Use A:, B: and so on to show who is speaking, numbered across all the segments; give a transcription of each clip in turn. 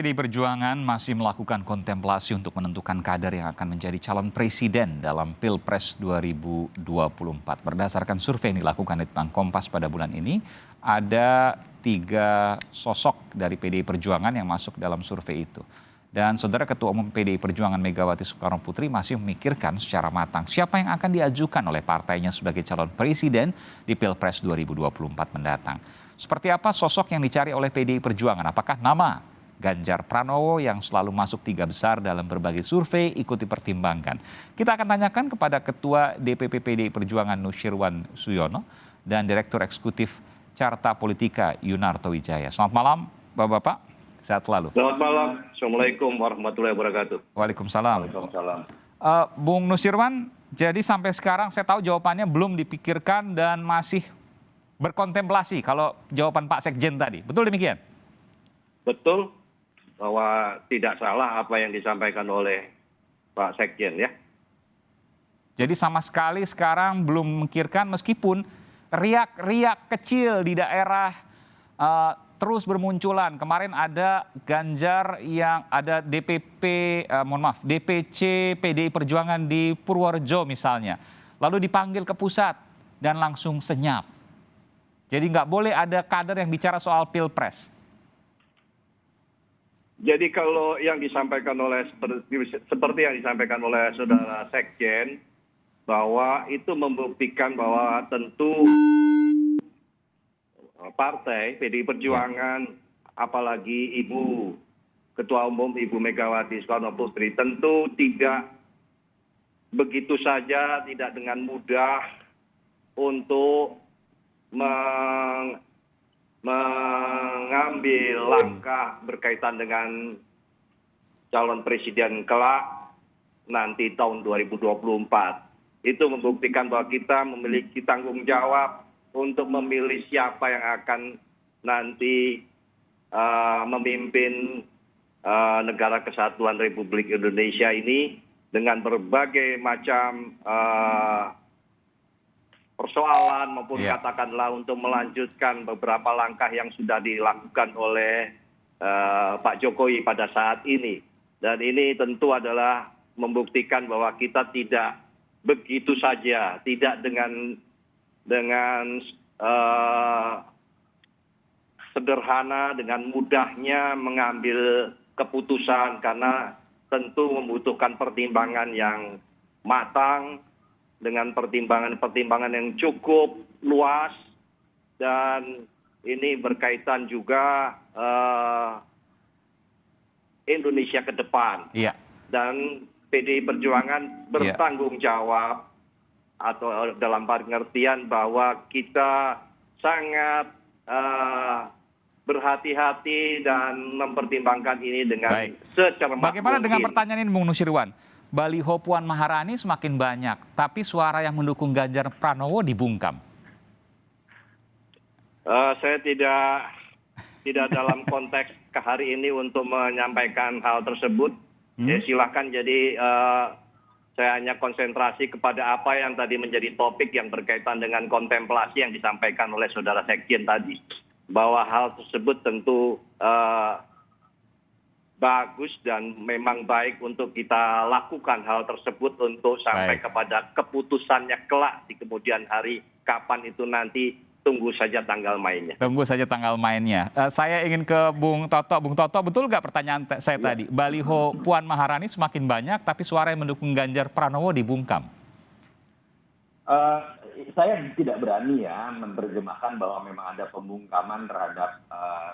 A: PDI Perjuangan masih melakukan kontemplasi untuk menentukan kader yang akan menjadi calon presiden dalam Pilpres 2024. Berdasarkan survei yang dilakukan Litbang Kompas pada bulan ini, ada 3 sosok dari PDI Perjuangan yang masuk dalam survei itu. Dan Saudara Ketua Umum PDI Perjuangan Megawati Soekarno Putri masih memikirkan secara matang siapa yang akan diajukan oleh partainya sebagai calon presiden di Pilpres 2024 mendatang. Seperti apa sosok yang dicari oleh PDI Perjuangan? Apakah nama Ganjar Pranowo yang selalu masuk 3 besar dalam berbagai survei ikut dipertimbangkan? Kita akan tanyakan kepada Ketua DPP PDI Perjuangan Nusyirwan Suyono dan Direktur Eksekutif Carta Politika Yunarto Wijaya. Selamat malam Bapak-Bapak, sehat selalu.
B: Selamat malam, Assalamualaikum warahmatullahi wabarakatuh.
A: Waalaikumsalam.
B: Waalaikumsalam.
A: Bung Nusyirwan, jadi sampai sekarang saya tahu jawabannya belum dipikirkan dan masih berkontemplasi kalau jawaban Pak Sekjen tadi. Betul demikian?
B: Betul bahwa tidak salah apa yang disampaikan oleh Pak Sekjen ya.
A: Jadi sama sekali sekarang belum memikirkan meskipun riak-riak kecil di daerah terus bermunculan. Kemarin ada Ganjar yang ada DPC PDI Perjuangan di Purworejo misalnya. Lalu dipanggil ke pusat dan langsung senyap. Jadi nggak boleh ada kader yang bicara soal Pilpres.
B: Jadi kalau yang disampaikan oleh seperti yang disampaikan oleh Saudara Sekjen, bahwa itu membuktikan bahwa tentu partai PDI Perjuangan, apalagi Ibu Ketua Umum Ibu Megawati Soekarno Putri, tentu tidak begitu saja, tidak dengan mudah untuk mengambil langkah berkaitan dengan calon presiden kelak nanti tahun 2024. Itu membuktikan bahwa kita memiliki tanggung jawab untuk memilih siapa yang akan nanti memimpin negara kesatuan Republik Indonesia ini dengan berbagai macam persoalan maupun katakanlah untuk melanjutkan beberapa langkah yang sudah dilakukan oleh Pak Jokowi pada saat ini. Dan ini tentu adalah membuktikan bahwa kita tidak begitu saja, tidak dengan sederhana, dengan mudahnya mengambil keputusan, karena tentu membutuhkan pertimbangan yang matang, dengan pertimbangan yang cukup luas, dan ini berkaitan juga Indonesia ke depan.
A: Iya.
B: Dan PDI Perjuangan bertanggung jawab, atau dalam pengertian bahwa kita sangat berhati-hati dan mempertimbangkan ini dengan secermat mungkin.
A: Bagaimana dengan pertanyaan ini Bung Nusyirwan? Baliho Puan Maharani semakin banyak, tapi suara yang mendukung Ganjar Pranowo dibungkam.
B: Saya tidak dalam konteks ke hari ini untuk menyampaikan hal tersebut. Ya, silakan. Jadi saya hanya konsentrasi kepada apa yang tadi menjadi topik yang berkaitan dengan kontemplasi yang disampaikan oleh Saudara Sekjen tadi. Bahwa hal tersebut tentu bagus dan memang baik untuk kita lakukan hal tersebut untuk sampai kepada keputusannya kelak di kemudian hari. Kapan itu nanti, tunggu saja tanggal mainnya.
A: Tunggu saja tanggal mainnya. Saya ingin ke Bung Toto. Bung Toto, betul nggak pertanyaan saya tadi? Baliho Puan Maharani semakin banyak, tapi suara yang mendukung Ganjar Pranowo dibungkam.
C: Saya tidak berani ya menerjemahkan bahwa memang ada pembungkaman terhadap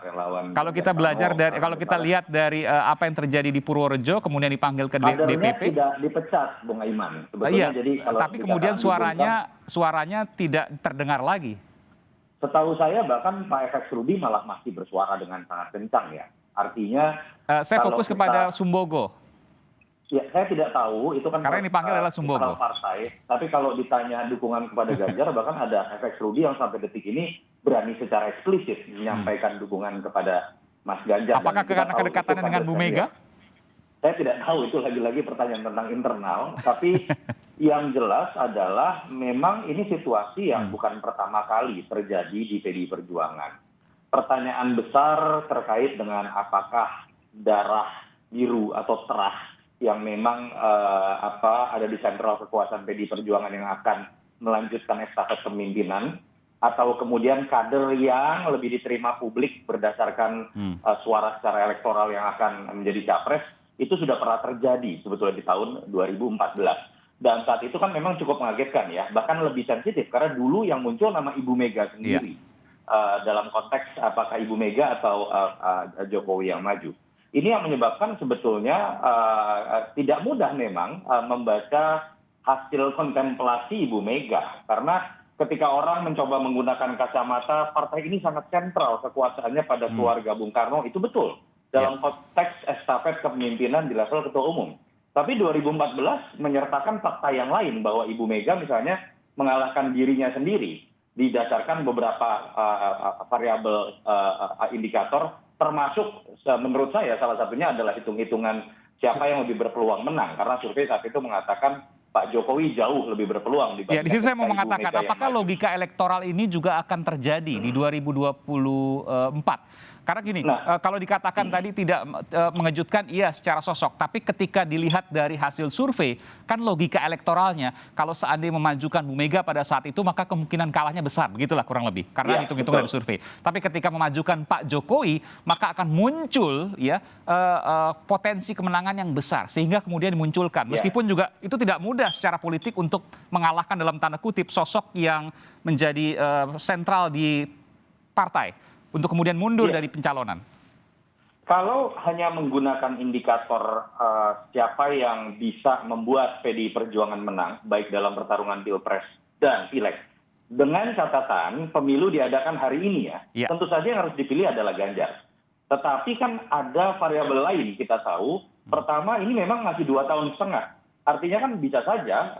C: relawan.
A: Kalau kita belajar dari, kalau kita lihat dari apa yang terjadi di Purworejo, kemudian dipanggil ke DPP.
C: Tidak dipecat, Bung Aiman.
A: Iya, jadi tapi kemudian suaranya tidak terdengar lagi.
C: Setahu saya bahkan Pak FX Rudi malah masih bersuara dengan sangat kencang ya. Artinya
A: saya fokus kepada Sumbogo.
C: Ya, saya tidak tahu, itu kan
A: karena yang dipanggil adalah Sumbogo.
C: Partai. Tapi kalau ditanya dukungan kepada Ganjar, bahkan ada FX Rudi yang sampai detik ini berani secara eksplisit menyampaikan dukungan kepada Mas Ganjar.
A: Apakah karena kedekatannya dengan Bu Mega?
C: Saya tidak tahu, itu lagi-lagi pertanyaan tentang internal. Tapi yang jelas adalah memang ini situasi yang bukan pertama kali terjadi di PDI Perjuangan. Pertanyaan besar terkait dengan apakah darah biru atau terah yang memang ada di sentral kekuasaan PDI Perjuangan yang akan melanjutkan estafet kepemimpinan, atau kemudian kader yang lebih diterima publik berdasarkan suara secara elektoral yang akan menjadi capres, itu sudah pernah terjadi sebetulnya di tahun 2014. Dan saat itu kan memang cukup mengagetkan ya, bahkan lebih sensitif karena dulu yang muncul nama Ibu Mega sendiri dalam konteks apakah Ibu Mega atau Jokowi yang maju. Ini yang menyebabkan sebetulnya tidak mudah memang membaca hasil kontemplasi Ibu Mega, karena ketika orang mencoba menggunakan kacamata partai ini sangat sentral kekuasaannya pada keluarga Bung Karno, itu betul dalam konteks estafet kepemimpinan di level ketua umum. Tapi 2014 menyertakan fakta yang lain bahwa Ibu Mega misalnya mengalahkan dirinya sendiri didasarkan beberapa variabel indikator, termasuk menurut saya salah satunya adalah hitung-hitungan siapa yang lebih berpeluang menang, karena survei saat itu mengatakan Pak Jokowi jauh lebih berpeluang dibandingkan.
A: Ya, di sini saya mau mengatakan, apakah
C: maju.
A: logika elektoral ini juga akan terjadi di 2024? Karena gini, kalau dikatakan tadi tidak mengejutkan, iya secara sosok. Tapi ketika dilihat dari hasil survei, kan logika elektoralnya, kalau seandainya memajukan Bu Mega pada saat itu, maka kemungkinan kalahnya besar. Begitulah kurang lebih. Karena hitung-hitung dari survei. Tapi ketika memajukan Pak Jokowi, maka akan muncul ya potensi kemenangan yang besar. Sehingga kemudian dimunculkan. Meskipun juga itu tidak mudah secara politik untuk mengalahkan dalam tanda kutip sosok yang menjadi sentral di partai untuk kemudian mundur dari pencalonan.
C: Kalau hanya menggunakan indikator siapa yang bisa membuat PDI Perjuangan menang, baik dalam pertarungan Pilpres dan Pileg, dengan catatan pemilu diadakan hari ini ya, tentu saja yang harus dipilih adalah Ganjar. Tetapi kan ada variabel lain kita tahu. Pertama, ini memang masih 2 tahun setengah. Artinya kan bisa saja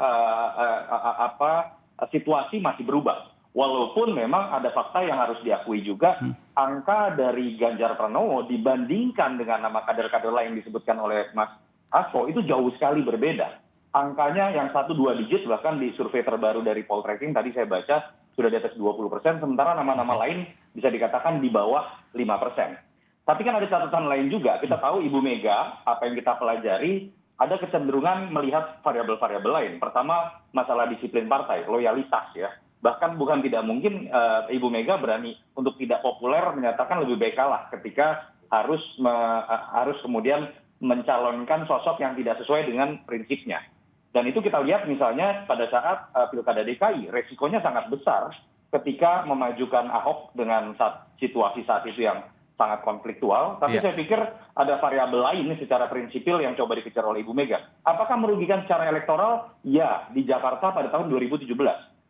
C: situasi masih berubah. Walaupun memang ada fakta yang harus diakui juga, angka dari Ganjar Pranowo dibandingkan dengan nama kader-kader lain disebutkan oleh Mas Hasto itu jauh sekali berbeda. Angkanya yang 1-2 digit, bahkan di survei terbaru dari Poltreking tadi saya baca sudah di atas 20%, sementara nama-nama lain bisa dikatakan di bawah 5%. Tapi kan ada catatan lain juga, kita tahu Ibu Mega, apa yang kita pelajari, ada kecenderungan melihat variabel-variabel lain. Pertama, masalah disiplin partai, loyalitas ya. Bahkan bukan tidak mungkin Ibu Mega berani untuk tidak populer menyatakan lebih baik kalah ketika harus kemudian mencalonkan sosok yang tidak sesuai dengan prinsipnya. Dan itu kita lihat misalnya pada saat Pilkada DKI, resikonya sangat besar ketika memajukan Ahok dengan situasi saat itu yang sangat konfliktual. Tapi saya pikir ada variabel lain secara prinsipil yang coba dikejar oleh Ibu Mega. Apakah merugikan secara elektoral? Ya, di Jakarta pada tahun 2017.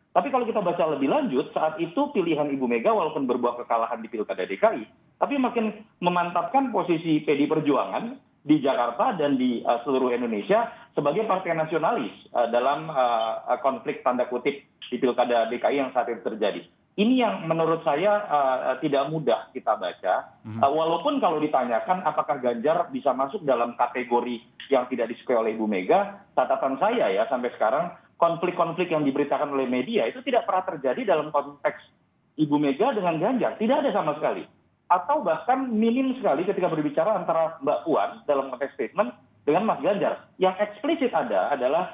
C: Tapi kalau kita baca lebih lanjut, saat itu pilihan Ibu Mega walaupun berbuah kekalahan di Pilkada DKI, tapi makin memantapkan posisi PDI Perjuangan di Jakarta dan di seluruh Indonesia sebagai partai nasionalis dalam konflik tanda kutip di Pilkada DKI yang saat itu terjadi. Ini yang menurut saya tidak mudah kita baca, walaupun kalau ditanyakan apakah Ganjar bisa masuk dalam kategori yang tidak disukai oleh Ibu Mega, catatan saya ya sampai sekarang, konflik-konflik yang diberitakan oleh media itu tidak pernah terjadi dalam konteks Ibu Mega dengan Ganjar. Tidak ada sama sekali. Atau bahkan minim sekali ketika berbicara antara Mbak Puan dalam konteks statement dengan Mas Ganjar. Yang eksplisit ada adalah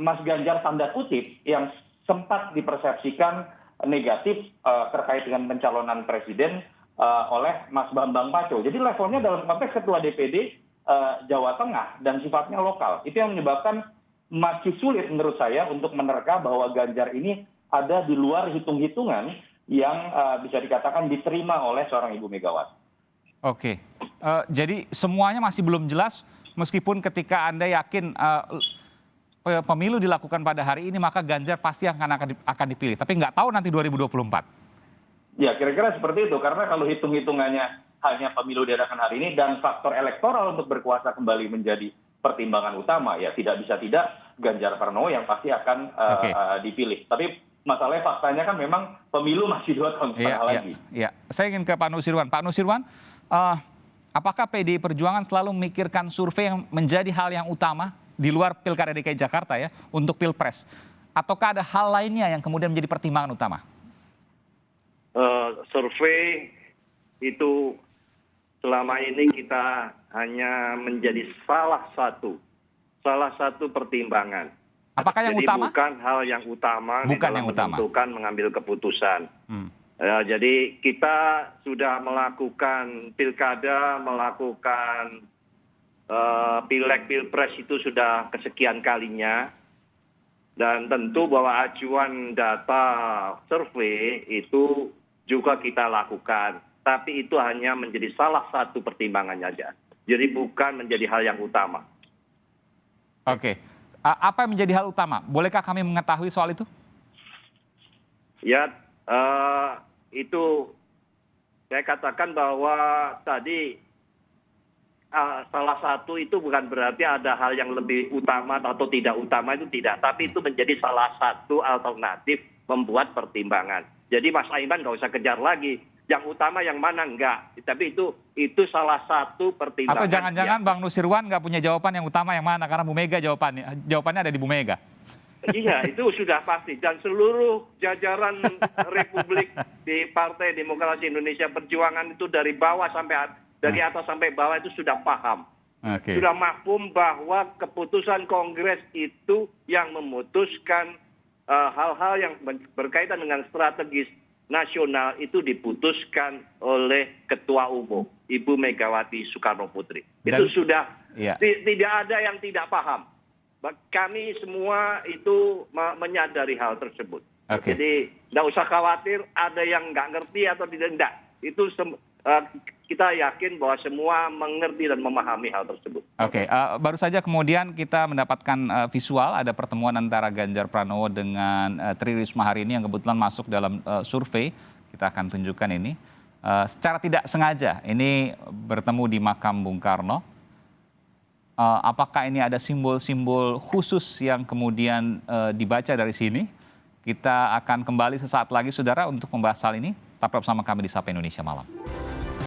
C: Mas Ganjar tanda kutip yang sempat dipersepsikan negatif terkait dengan pencalonan presiden oleh Mas Bambang Paco. Jadi levelnya dalam konteks Ketua DPD Jawa Tengah dan sifatnya lokal. Itu yang menyebabkan masih sulit menurut saya untuk menerka bahwa Ganjar ini ada di luar hitung-hitungan yang bisa dikatakan diterima oleh seorang Ibu Megawati.
A: Oke, jadi semuanya masih belum jelas meskipun ketika Anda yakin pemilu dilakukan pada hari ini maka Ganjar pasti akan dipilih. Tapi nggak tahu nanti 2024.
C: Ya kira-kira seperti itu, karena kalau hitung-hitungannya hanya pemilu diadakan hari ini dan faktor elektoral untuk berkuasa kembali menjadi pertimbangan utama, ya tidak bisa tidak Ganjar Pranowo yang pasti akan dipilih. Tapi masalahnya faktanya kan memang pemilu masih 2 tahun setengah lagi.
A: Iya. Saya ingin ke Pak Nusirwan. Pak Nusirwan, apakah PDI Perjuangan selalu memikirkan survei yang menjadi hal yang utama di luar Pilkada DKI Jakarta ya untuk Pilpres? Ataukah ada hal lainnya yang kemudian menjadi pertimbangan utama?
B: Survei itu selama ini kita hanya menjadi salah satu pertimbangan.
A: Apakah yang
B: Jadi
A: utama?
B: bukan hal yang utama di
A: Bukan
B: dalam
A: yang utama.
B: menentukan mengambil keputusan.
A: Hmm.
B: Jadi kita sudah melakukan pilkada, melakukan pileg, pilpres itu sudah kesekian kalinya. Dan tentu bahwa acuan data survei itu juga kita lakukan. Tapi itu hanya menjadi salah satu pertimbangannya saja. Jadi bukan menjadi hal yang utama.
A: Oke. Apa yang menjadi hal utama? Bolehkah kami mengetahui soal itu?
B: Ya, itu saya katakan bahwa tadi salah satu itu bukan berarti ada hal yang lebih utama atau tidak utama, itu tidak. Tapi itu menjadi salah satu alternatif membuat pertimbangan. Jadi Mas Aiman nggak usah kejar lagi. Yang utama yang mana enggak. Tapi itu salah satu pertimbangan.
A: Atau jangan-jangan Bang Nusirwan nggak punya jawaban yang utama yang mana? Karena Bu Mega jawabannya ada di Bu Mega.
B: Iya, itu sudah pasti. Dan seluruh jajaran Republik di Partai Demokrasi Indonesia Perjuangan itu dari bawah dari atas sampai bawah itu sudah paham.
A: Okay.
B: Sudah mafhum bahwa keputusan Kongres itu yang memutuskan hal-hal yang berkaitan dengan strategis nasional itu diputuskan oleh Ketua Umum Ibu Megawati Soekarno Putri. Itu sudah tidak ada yang tidak paham. Kami semua itu menyadari hal tersebut.
A: Okay.
B: Jadi tidak usah khawatir ada yang nggak ngerti atau tidak. Itu kita yakin bahwa semua mengerti dan memahami hal tersebut.
A: Oke, baru saja kemudian kita mendapatkan visual ada pertemuan antara Ganjar Pranowo dengan Tri Risma hari ini yang kebetulan masuk dalam survei. Kita akan tunjukkan ini. Secara tidak sengaja ini bertemu di makam Bung Karno. Apakah ini ada simbol-simbol khusus yang kemudian dibaca dari sini? Kita akan kembali sesaat lagi, saudara, untuk membahas hal ini. Tetap bersama kami di Sapa Indonesia Malam.